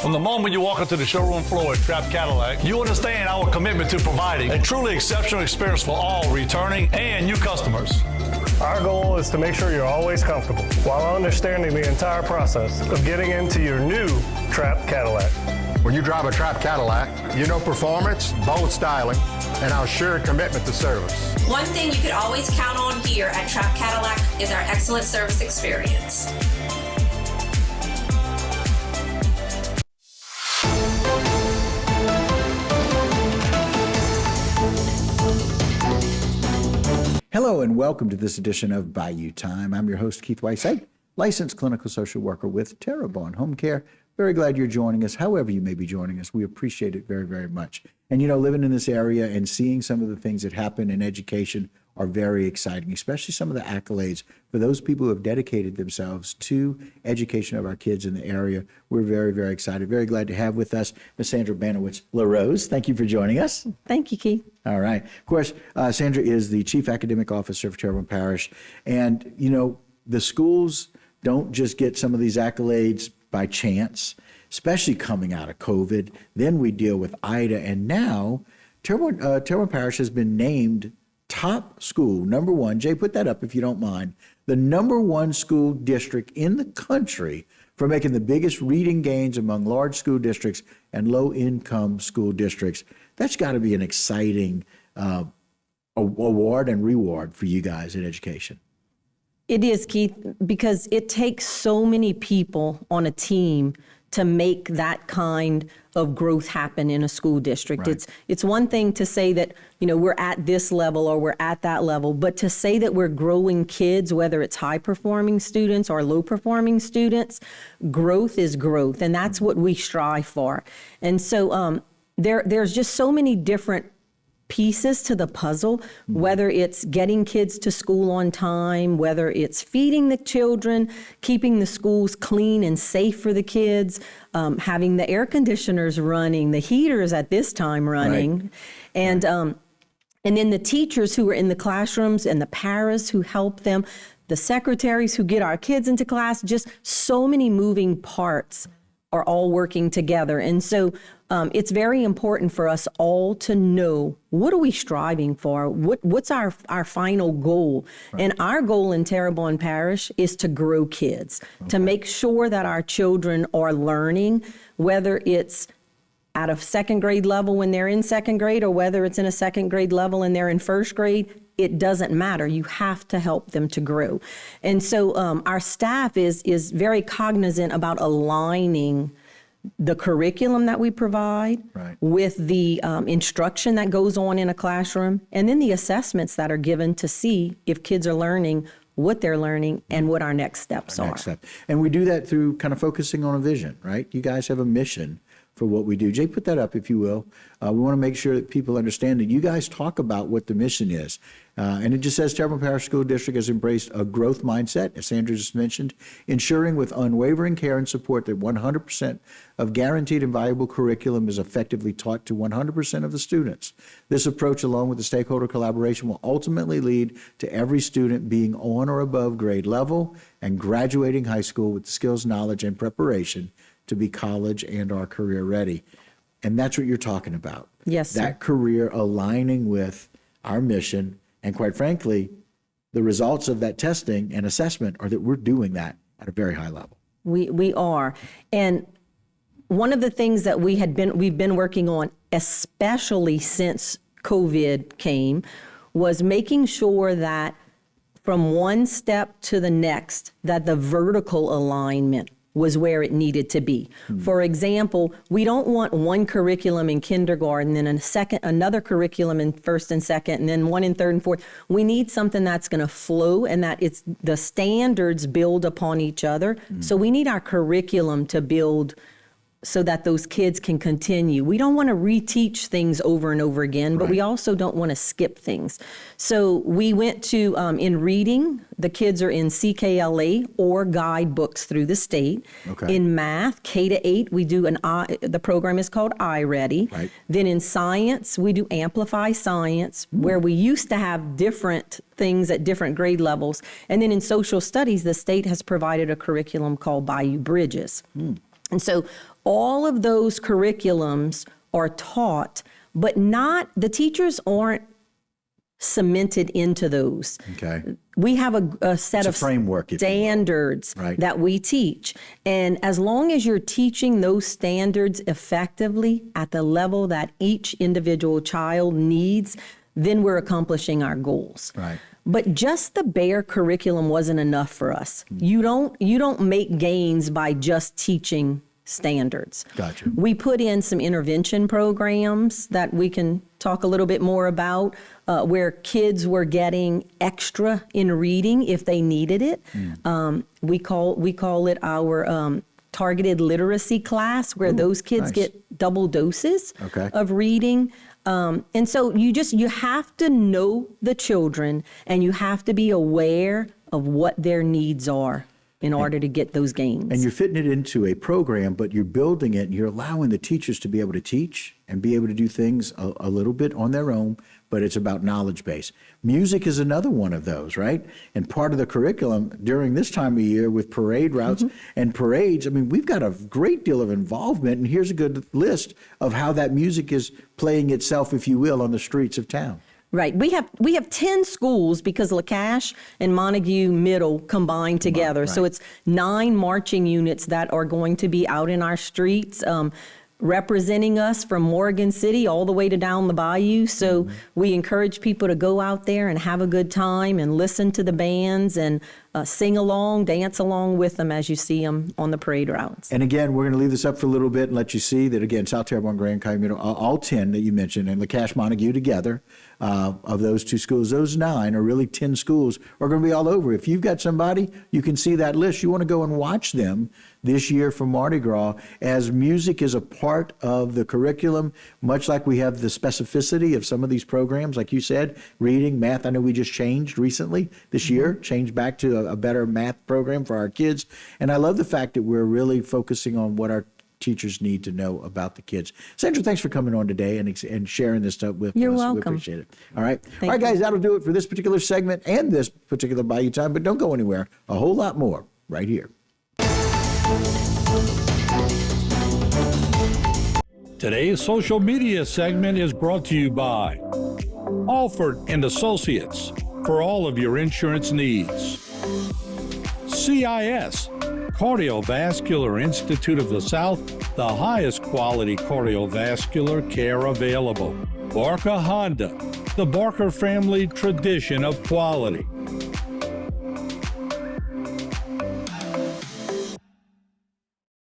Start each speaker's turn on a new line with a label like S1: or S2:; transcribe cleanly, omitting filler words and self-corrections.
S1: From the moment you walk into the showroom floor at Trapp Cadillac, you understand our commitment to providing a truly exceptional experience for all returning and new customers.
S2: Our goal is to make sure you're always comfortable while understanding the entire process of getting into your new Trapp Cadillac.
S3: When you drive a Trapp Cadillac, you know performance, bold styling, and our shared commitment to service.
S4: One thing you can always count on here at Trapp Cadillac is our excellent service experience.
S5: Hello and welcome to this edition of Bayou Time. I'm your host, Keith Weissegg, licensed clinical social worker with Terrebonne Home Care. Very glad you're joining us, however you may be joining us. We appreciate it very, very much. And you know, living in this area and seeing some of the things that happen in education are very exciting, especially some of the accolades for those people who have dedicated themselves to education of our kids in the area. We're very, very excited. Very glad to have with us Ms. Sandra Larose. Thank you for joining us.
S6: Thank you, Keith.
S5: All right. Of course, Sandra is the Chief Academic Officer of Terrebonne Parish. And, you know, the schools don't just get some of these accolades by chance, especially coming out of COVID. Then we deal with Ida. And now Terrebonne Parish has been named top school, number one. Jay, put that up if you don't mind. The number one school district in the country for making the biggest reading gains among large school districts and low-income school districts. That's got to be an exciting award and reward for you guys in education.
S6: It is, Keith, because it takes so many people on a team to make that kind of growth happen in a school district.
S5: Right.
S6: It's one thing to say that, you know, we're at this level or we're at that level, but to say that we're growing kids, whether it's high-performing students or low-performing students, growth is growth, and that's what we strive for. And so there's just so many different pieces to the puzzle, whether it's getting kids to school on time, whether it's feeding the children, keeping the schools clean and safe for the kids, having the air conditioners running, the heaters at this time running, right. And then the teachers who are in the classrooms and the paras who help them, the secretaries who get our kids into class, just so many moving parts are all working together. And so it's very important for us all to know, what are we striving for? What's our final goal? Right. And our goal in Terrebonne Parish is to grow kids, to make sure that our children are learning, whether it's at a second grade level when they're in second grade or whether it's in a second grade level and they're in first grade. It doesn't matter. You have to help them to grow. And so our staff is very cognizant about aligning the curriculum that we provide right. with the instruction that goes on in a classroom, and then the assessments that are given to see if kids are learning, what they're learning, and what our next steps are.
S5: And we do that through kind of focusing on a vision, right? You guys have a mission for what we do. Jay, put that up if you will. We want to make sure that people understand that you guys talk about what the mission is. And it just says Terrebonne Parish School District has embraced a growth mindset, as Sandra just mentioned, ensuring with unwavering care and support that 100% of guaranteed and valuable curriculum is effectively taught to 100% of the students. This approach, along with the stakeholder collaboration, will ultimately lead to every student being on or above grade level and graduating high school with the skills, knowledge, and preparation to be college and or career ready. And that's what you're talking about.
S6: Yes, sir.
S5: That career aligning with our mission. And quite frankly, the results of that testing and assessment are that we're doing that at a very high level.
S6: We are. And one of the things that we've been working on, especially since COVID came, was making sure that from one step to the next, that the vertical alignment was where it needed to be. For example, we don't want one curriculum in kindergarten and another curriculum in first and second, and then one in third and fourth. We need something that's going to flow and that it's the standards build upon each other. So we need our curriculum to build so that those kids can continue. We don't want to reteach things over and over again, but we also don't want to skip things. So we went to, in reading, the kids are in CKLA or guidebooks through the state.
S5: Okay.
S6: In math, K to 8, we do the program is called iReady.
S5: Right.
S6: Then in science, we do Amplify Science, where we used to have different things at different grade levels. And then in social studies, the state has provided a curriculum called Bayou Bridges. And so all of those curriculums are taught, but the teachers aren't cemented into those.
S5: Okay.
S6: We have a set of
S5: framework, if you will.
S6: standards
S5: Right.
S6: that we teach. And as long as you're teaching those standards effectively at the level that each individual child needs, then we're accomplishing our goals.
S5: Right.
S6: But just the bare curriculum wasn't enough for us. You don't make gains by just teaching standards.
S5: Gotcha.
S6: We put in some intervention programs that we can talk a little bit more about, where kids were getting extra in reading if they needed it. We call it our targeted literacy class, where those kids
S5: nice.
S6: get double doses
S5: Okay.
S6: of reading. And so you have to know the children, and you have to be aware of what their needs are in order to get those gains.
S5: And you're fitting it into a program, but you're building it and you're allowing the teachers to be able to teach and be able to do things a little bit on their own, but it's about knowledge base. Music is another one of those, right? And part of the curriculum during this time of year with parade routes and parades, I mean, we've got a great deal of involvement, and here's a good list of how that music is playing itself, if you will, on the streets of town.
S6: Right. We have 10 schools because LaCache and Montague Middle combined together. So it's 9 marching units that are going to be out in our streets, representing us from Morgan City all the way to down the Bayou. So we encourage people to go out there and have a good time and listen to the bands and sing along, dance along with them as you see them on the parade routes.
S5: And again, we're going to leave this up for a little bit and let you see that, again, South Terrebonne, Grand Calumet, all 10 that you mentioned, and LaCache, Montague together, of those 2 schools, those 9 are really 10 schools are going to be all over. If you've got somebody, you can see that list. You want to go and watch them this year for Mardi Gras, as music is a part of the curriculum, much like we have the specificity of some of these programs, like you said, reading, math. I know we just changed recently this year, changed back to a better math program for our kids. And I love the fact that we're really focusing on what our teachers need to know about the kids. Sandra, thanks for coming on today and sharing this stuff with
S6: You're
S5: us.
S6: welcome.
S5: We appreciate it. All right.
S6: Thank
S5: All right,
S6: you.
S5: guys, that'll do it for this particular segment and this particular Bayou Time, but don't go anywhere. A whole lot more right here.
S7: Today's social media segment is brought to you by Alford and Associates for all of your insurance needs. CIS, Cardiovascular Institute of the South, the highest quality cardiovascular care available. Barker Honda, the Barker family tradition of quality.